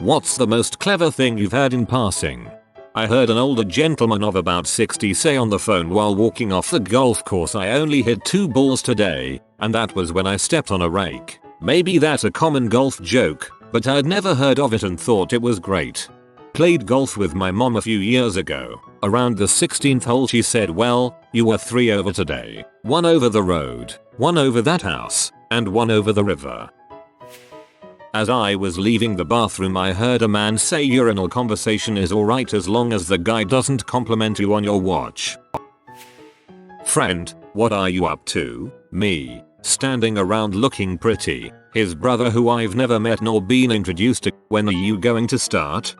What's the most clever thing you've heard in passing? I heard an older gentleman of about 60 say on the phone while walking off the golf course, I only hit 2 balls today, and that was when I stepped on a rake. Maybe that's a common golf joke, but I'd never heard of it and thought it was great. Played golf with my mom a few years ago. Around the 16th hole she said, well, you were 3 over today. 1 over the road, 1 over that house, and 1 over the river. As I was leaving the bathroom I heard a man say urinal conversation is alright as long as the guy doesn't compliment you on your watch. Friend, what are you up to? Me, standing around looking pretty. His brother who I've never met nor been introduced to. When are you going to start?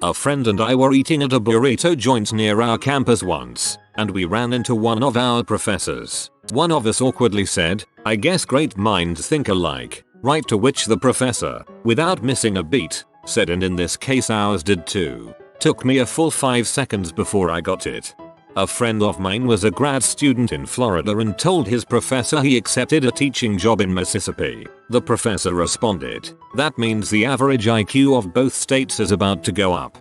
A friend and I were eating at a burrito joint near our campus once, and we ran into one of our professors. One of us awkwardly said, I guess great minds think alike. Right to which the professor, without missing a beat, said, and in this case ours did too. Took me a full 5 seconds before I got it. A friend of mine was a grad student in Florida and told his professor he accepted a teaching job in Mississippi. The professor responded, that means the average IQ of both states is about to go up.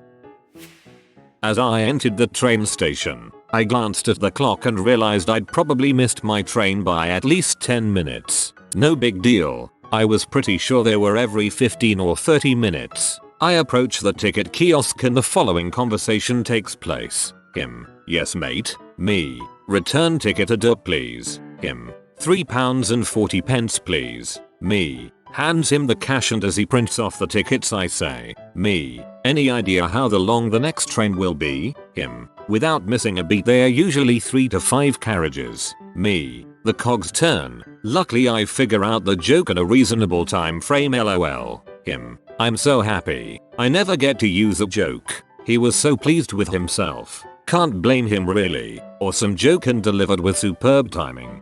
As I entered the train station, I glanced at the clock and realized I'd probably missed my train by at least 10 minutes. No big deal. I was pretty sure they were every 15 or 30 minutes. I approach the ticket kiosk and the following conversation takes place. Him, yes mate. Me, return ticket please. Him, £3.40 please. Me, hands him the cash and as he prints off the tickets I say, me, any idea how long the next train will be? Him, without missing a beat they are usually 3 to 5 carriages. Me, the cogs turn. Luckily I figure out the joke in a reasonable time frame lol. Him, I'm so happy. I never get to use a joke. He was so pleased with himself. Can't blame him really. Awesome joke and delivered with superb timing.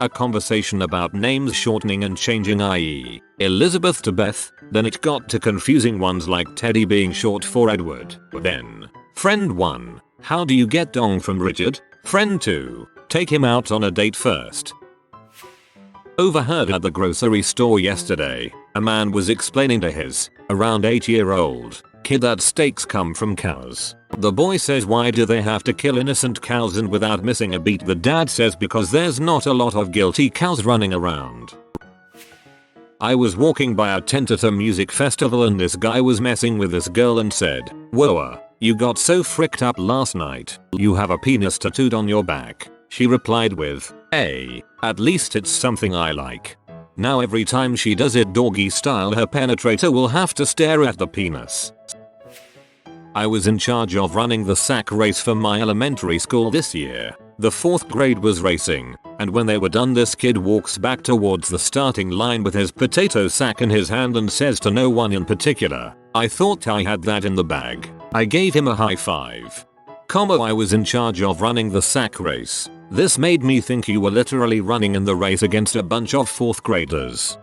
A conversation about names shortening and changing, i.e. Elizabeth to Beth, then it got to confusing ones like Teddy being short for Edward. Then, friend 1, how do you get dong from Richard? Friend 2, take him out on a date first. Overheard at the grocery store yesterday, a man was explaining to his, around 8-year-old, kid that steaks come from cows. The boy says why do they have to kill innocent cows, and without missing a beat the dad says because there's not a lot of guilty cows running around. I was walking by a tent at a music festival and this guy was messing with this girl and said, whoa, you got so fricked up last night, you have a penis tattooed on your back. She replied with, hey, at least it's something I like. Now every time she does it doggy style her penetrator will have to stare at the penis. I was in charge of running the sack race for my elementary school this year. The 4th grade was racing, and when they were done this kid walks back towards the starting line with his potato sack in his hand and says to no one in particular, I thought I had that in the bag. I gave him a high five. I was in charge of running the sack race. This made me think you were literally running in the race against a bunch of 4th graders.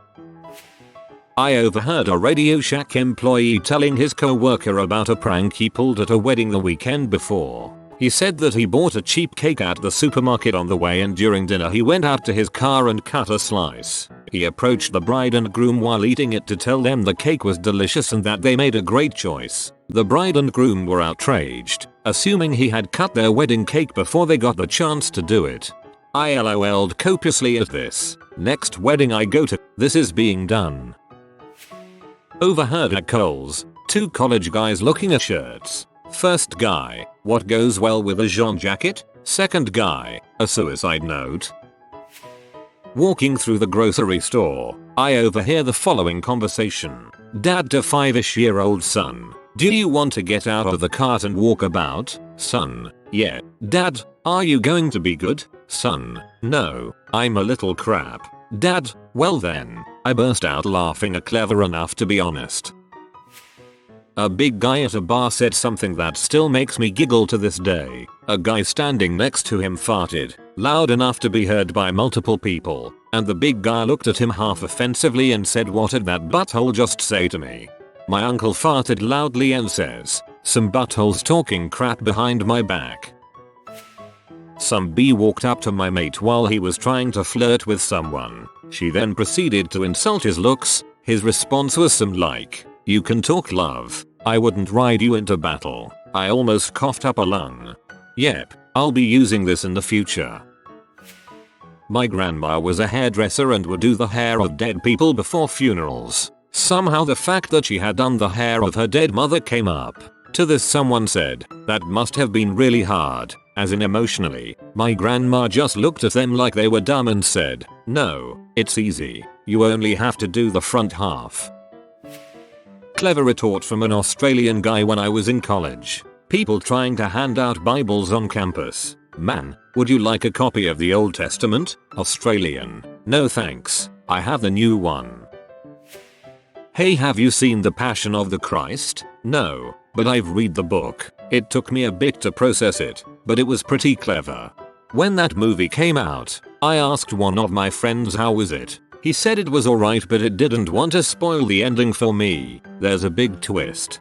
I overheard a Radio Shack employee telling his co-worker about a prank he pulled at a wedding the weekend before. He said that he bought a cheap cake at the supermarket on the way and during dinner he went out to his car and cut a slice. He approached the bride and groom while eating it to tell them the cake was delicious and that they made a great choice. The bride and groom were outraged, assuming he had cut their wedding cake before they got the chance to do it. I LOL'd copiously at this. Next wedding I go to, this is being done. Overheard at Kohl's, 2 college guys looking at shirts. First guy, what goes well with a jean jacket? Second guy, a suicide note. Walking through the grocery store, I overhear the following conversation. Dad to 5-ish-year-old son, do you want to get out of the cart and walk about? Son, yeah. Dad, are you going to be good? Son, no, I'm a little crap. Dad, well then. I burst out laughing, clever enough to be honest. A big guy at a bar said something that still makes me giggle to this day. A guy standing next to him farted, loud enough to be heard by multiple people, and the big guy looked at him half offensively and said, what did that butthole just say to me? My uncle farted loudly and says, some buttholes talking crap behind my back. Some B walked up to my mate while he was trying to flirt with someone. She then proceeded to insult his looks. His response was some like, "You can talk, love. I wouldn't ride you into battle." I almost coughed up a lung. Yep, I'll be using this in the future. My grandma was a hairdresser and would do the hair of dead people before funerals. Somehow the fact that she had done the hair of her dead mother came up. To this someone said, "That must have been really hard," as in emotionally. My grandma just looked at them like they were dumb and said, "No, it's easy. You only have to do the front half." Clever retort from an Australian guy when I was in college. People trying to hand out Bibles on campus. "Man, would you like a copy of the Old Testament?" Australian. "No thanks. I have the new one." "Hey, have you seen The Passion of the Christ?" "No, but I've read the book. It took me a bit to process it, but it was pretty clever." When that movie came out, I asked one of my friends how was it. He said it was alright but it didn't want to spoil the ending for me. There's a big twist.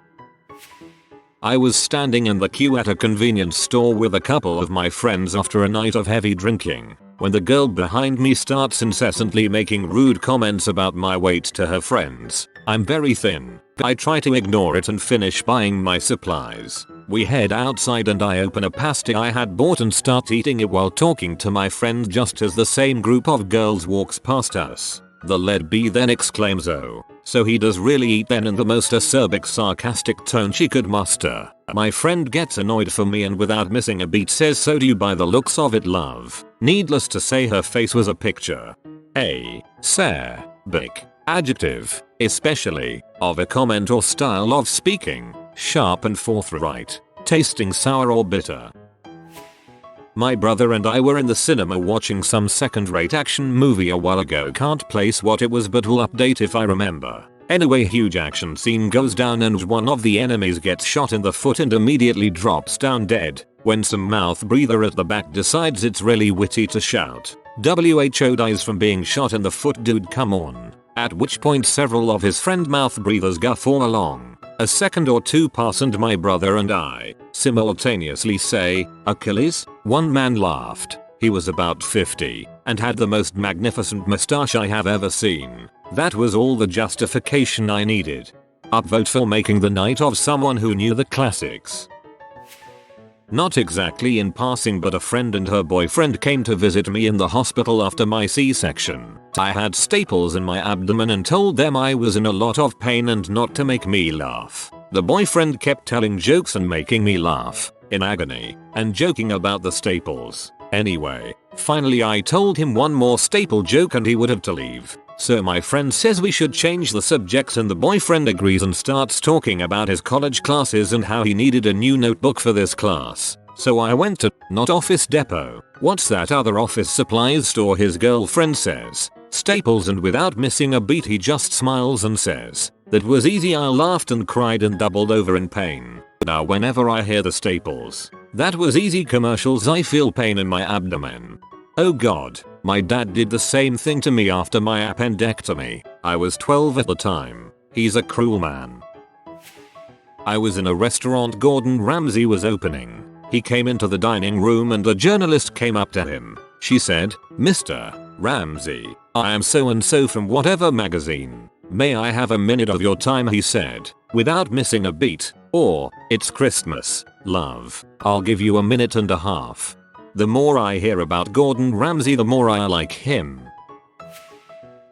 I was standing in the queue at a convenience store with a couple of my friends after a night of heavy drinking, when the girl behind me starts incessantly making rude comments about my weight to her friends. I'm very thin. I try to ignore it and finish buying my supplies. We head outside and I open a pasty I had bought and start eating it while talking to my friend just as the same group of girls walks past us. The lead bee then exclaims, "Oh, so he does really eat then," in the most acerbic sarcastic tone she could muster. My friend gets annoyed for me and without missing a beat says, "So do you by the looks of it, love." Needless to say her face was a picture. Big adjective, especially, of a comment or style of speaking, sharp and forthright, tasting sour or bitter. My brother and I were in the cinema watching some second-rate action movie a while ago. Can't place what it was but will update if I remember. Anyway, huge action scene goes down and one of the enemies gets shot in the foot and immediately drops down dead, when some mouth breather at the back decides it's really witty to shout, "WHO dies from being shot in the foot, dude, come on." At which point several of his friend mouth breathers guffaw along. A second or two pass and my brother and I simultaneously say, "Achilles?" One man laughed. He was about 50 and had the most magnificent mustache I have ever seen. That was all the justification I needed. Upvote for making the night of someone who knew the classics. Not exactly in passing, but a friend and her boyfriend came to visit me in the hospital after my C-section. I had staples in my abdomen and told them I was in a lot of pain and not to make me laugh. The boyfriend kept telling jokes and making me laugh, in agony, and joking about the staples. Anyway, finally I told him one more staple joke and he would have to leave. So my friend says we should change the subject and the boyfriend agrees and starts talking about his college classes and how he needed a new notebook for this class. So I went to, not Office Depot, what's that other office supplies store his girlfriend says, Staples, and without missing a beat he just smiles and says, "That was easy." I laughed and cried and doubled over in pain. Now whenever I hear the Staples, "That was easy" commercials I feel pain in my abdomen. Oh god, my dad did the same thing to me after my appendectomy. I was 12 at the time. He's a cruel man. I was in a restaurant Gordon Ramsay was opening. He came into the dining room and a journalist came up to him. She said, "Mr. Ramsay, I am so and so from whatever magazine. May I have a minute of your time?" he said, without missing a beat. Or, "It's Christmas, love. I'll give you a minute and a half." The more I hear about Gordon Ramsay, the more I like him.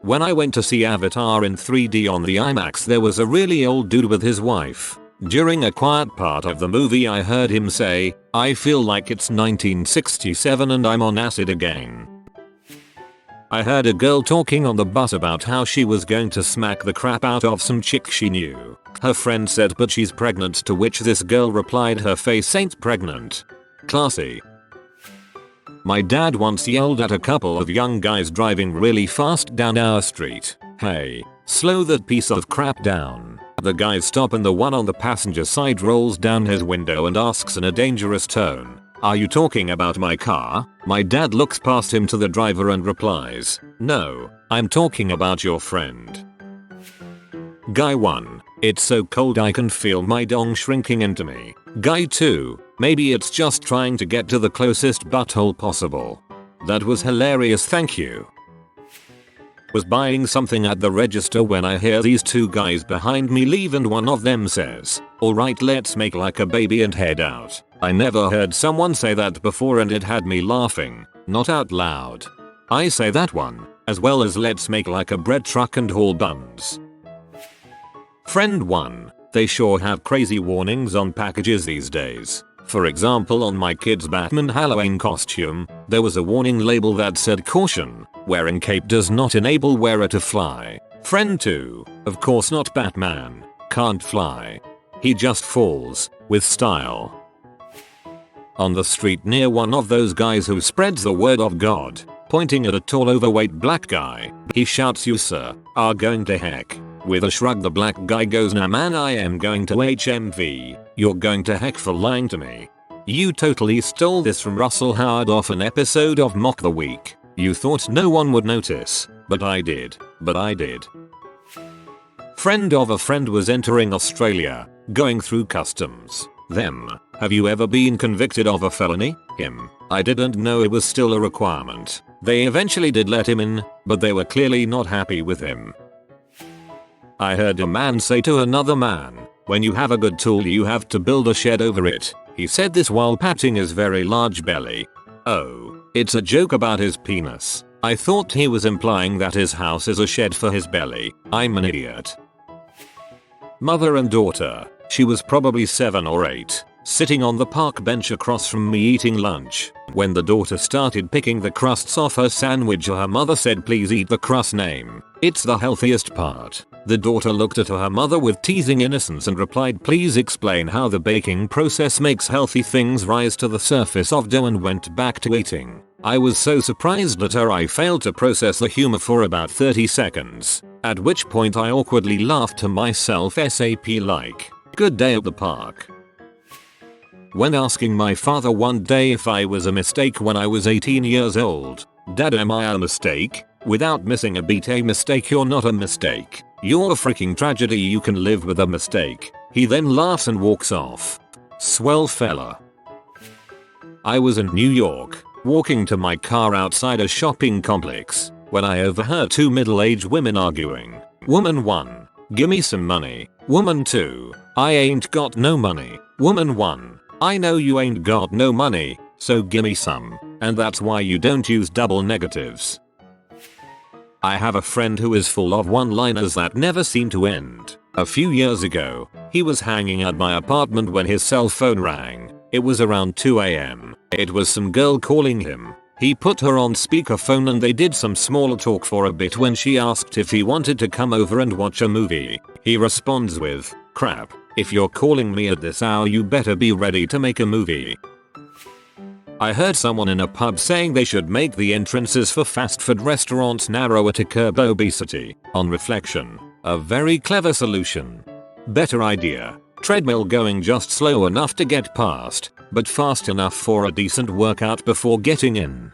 When I went to see Avatar in 3D on the IMAX, there was a really old dude with his wife. During a quiet part of the movie I heard him say, "I feel like it's 1967 and I'm on acid again." I heard a girl talking on the bus about how she was going to smack the crap out of some chick she knew. Her friend said, "But she's pregnant," to which this girl replied, "Her face ain't pregnant." Classy. My dad once yelled at a couple of young guys driving really fast down our street, "Hey, slow that piece of crap down." The guys stop and the one on the passenger side rolls down his window and asks in a dangerous tone, "Are you talking about my car?" My dad looks past him to the driver and replies, "No, I'm talking about your friend." Guy 1, "It's so cold I can feel my dong shrinking into me." Guy 2, "Maybe it's just trying to get to the closest butthole possible." That was hilarious, thank you. Was buying something at the register when I hear these two guys behind me leave and one of them says, "Alright, let's make like a baby and head out." I never heard someone say that before and it had me laughing, not out loud. I say that one, as well as "let's make like a bread truck and haul buns." Friend 1. They sure have crazy warnings on packages these days. For example, on my kid's Batman Halloween costume, there was a warning label that said, "Caution, wearing cape does not enable wearer to fly." Friend 2. Of course not Batman. Can't fly. He just falls, with style. On the street near one of those guys who spreads the word of God, pointing at a tall overweight black guy, he shouts, "You sir, are going to heck." With a shrug the black guy goes, "Nah man, I am going to HMV. You're going to heck for lying to me." You totally stole this from Russell Howard off an episode of Mock the Week. You thought no one would notice, but I did. Friend of a friend was entering Australia, going through customs. Them. "Have you ever been convicted of a felony?" Him. "I didn't know it was still a requirement." They eventually did let him in, but they were clearly not happy with him. I heard a man say to another man, "When you have a good tool you have to build a shed over it." He said this while patting his very large belly. Oh, it's a joke about his penis. I thought he was implying that his house is a shed for his belly. I'm an idiot. Mother and daughter. She was probably 7 or 8, sitting on the park bench across from me eating lunch. When the daughter started picking the crusts off her sandwich, her mother said, "Please eat the crust, name. It's the healthiest part." The daughter looked at her mother with teasing innocence and replied, "Please explain how the baking process makes healthy things rise to the surface of dough," and went back to eating. I was so surprised at her I failed to process the humor for about 30 seconds, at which point I awkwardly laughed to myself SAP like, "Good day at the park." When asking my father one day if I was a mistake when I was 18 years old, "Dad, am I a mistake?" Without missing a beat, "A mistake? You're not a mistake. You're a freaking tragedy. You can live with a mistake." He then laughs and walks off. Swell fella. I was in New York, walking to my car outside a shopping complex, when I overheard 2 middle-aged women arguing. Woman 1, "Gimme some money." Woman 2, "I ain't got no money." Woman 1, "I know you ain't got no money, so gimme some, and that's why you don't use double negatives." I have a friend who is full of one-liners that never seem to end. A few years ago, he was hanging at my apartment when his cell phone rang. It was around 2 AM. It was some girl calling him. He put her on speakerphone and they did some small talk for a bit. When she asked if he wanted to come over and watch a movie, he responds with, "Crap, if you're calling me at this hour you better be ready to make a movie." I heard someone in a pub saying they should make the entrances for fast food restaurants narrower to curb obesity. On reflection, a very clever solution. Better idea. Treadmill going just slow enough to get past, but fast enough for a decent workout before getting in.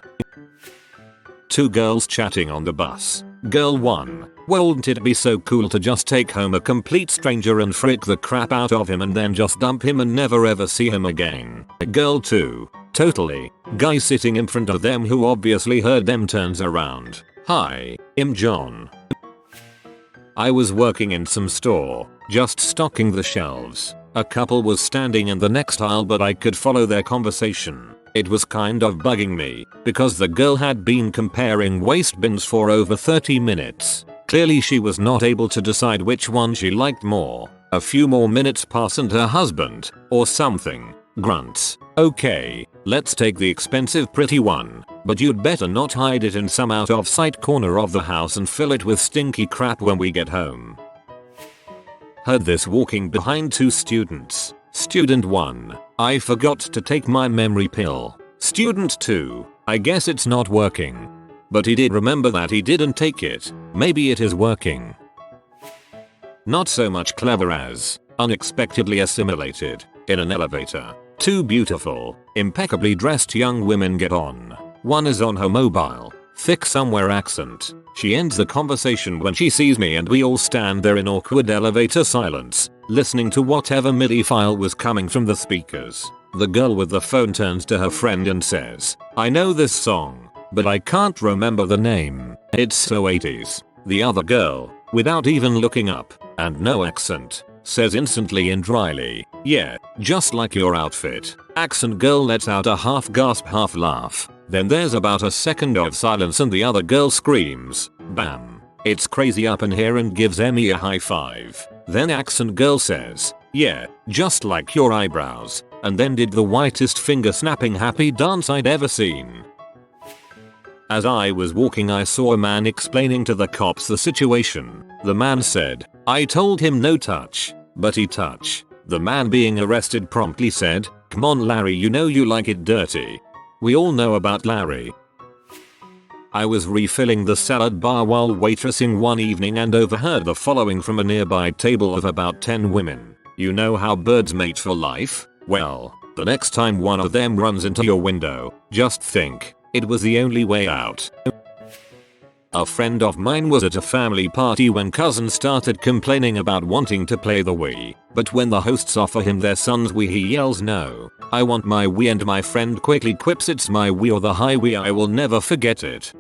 2 girls chatting on the bus. Girl 1, "Wouldn't it be so cool to just take home a complete stranger and frick the crap out of him and then just dump him and never ever see him again?" Girl 2, "Totally." Guy sitting in front of them who obviously heard them turns around. "Hi, I'm John." I was working in some store, just stocking the shelves. A couple was standing in the next aisle but I could follow their conversation. It was kind of bugging me, because the girl had been comparing waste bins for over 30 minutes. Clearly she was not able to decide which one she liked more. A few more minutes pass and her husband, or something, grunts, "Okay, let's take the expensive pretty one, but you'd better not hide it in some out of sight corner of the house and fill it with stinky crap when we get home." Heard this walking behind 2 students. Student 1, "I forgot to take my memory pill." Student 2, "I guess it's not working." But he did remember that he didn't take it. Maybe it is working. Not so much clever as unexpectedly assimilated. In an elevator, 2 beautiful, impeccably dressed young women get on. One is on her mobile, thick somewhere accent. She ends the conversation when she sees me and we all stand there in awkward elevator silence, listening to whatever MIDI file was coming from the speakers. The girl with the phone turns to her friend and says, "I know this song. but I can't remember the name. It's so 80s. The other girl, without even looking up, and no accent, says instantly and dryly, "Yeah, just like your outfit." Accent girl lets out a half gasp half laugh. Then there's about a second of silence and the other girl screams, "Bam. It's crazy up in here," and gives Emmy a high five. Then accent girl says, "Yeah, just like your eyebrows," and then did the whitest finger snapping happy dance I'd ever seen. As I was walking I saw a man explaining to the cops the situation. The man said, "I told him no touch, but he touch." The man being arrested promptly said, "Come on Larry, you know you like it dirty." We all know about Larry. I was refilling the salad bar while waitressing one evening and overheard the following from a nearby table of about 10 women. "You know how birds mate for life? Well, the next time one of them runs into your window, just think, it was the only way out." A friend of mine was at a family party when cousins started complaining about wanting to play the Wii, but when the hosts offer him their son's Wii he yells no. "I want my Wii," and my friend quickly quips, "It's my Wii or the high Wii, I will never forget it."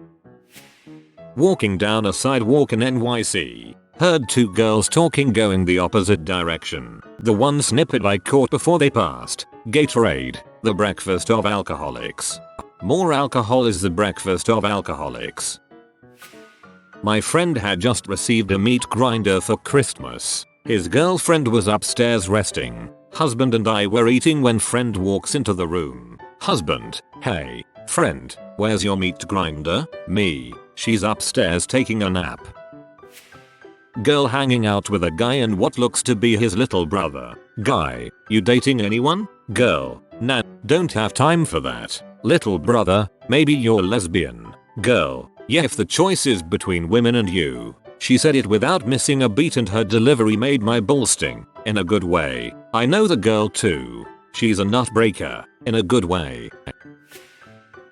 Walking down a sidewalk in NYC, heard two girls talking going the opposite direction. The one snippet I caught before they passed: Gatorade, the breakfast of alcoholics. More alcohol is the breakfast of alcoholics. My friend had just received a meat grinder for Christmas. His girlfriend was upstairs resting. Husband and I were eating when friend walks into the room. Husband: "Hey, friend, where's your meat grinder?" Me: "She's upstairs taking a nap." Girl: "Hanging out with a guy and what looks to be his little brother." Guy: "You dating anyone?" Girl: "Nah, don't have time for that." Little brother: "Maybe you're lesbian." Girl: "Yeah, if the choice is between women and you." She said it without missing a beat and her delivery made my balls sting, in a good way. I know the girl too. She's a nutbreaker, in a good way.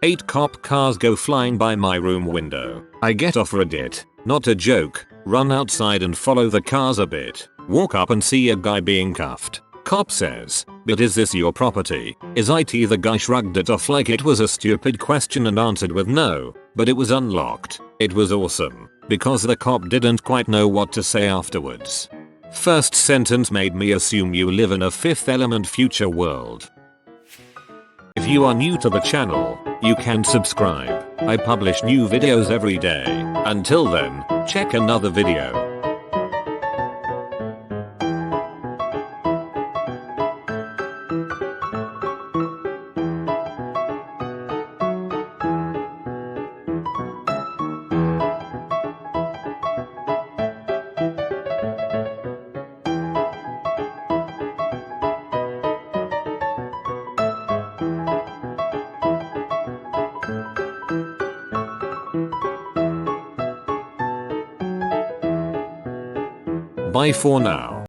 8 cop cars go flying by my room window. I get off Reddit, not a joke, run outside and follow the cars a bit. Walk up and see a guy being cuffed. Cop says, "But is this your property?" Is it? The guy shrugged it off like it was a stupid question and answered with no, but it was unlocked. It was awesome, because the cop didn't quite know what to say afterwards. First sentence made me assume you live in a Fifth Element future world. If you are new to the channel, you can subscribe. I publish new videos every day. Until then, check another video. Bye for now.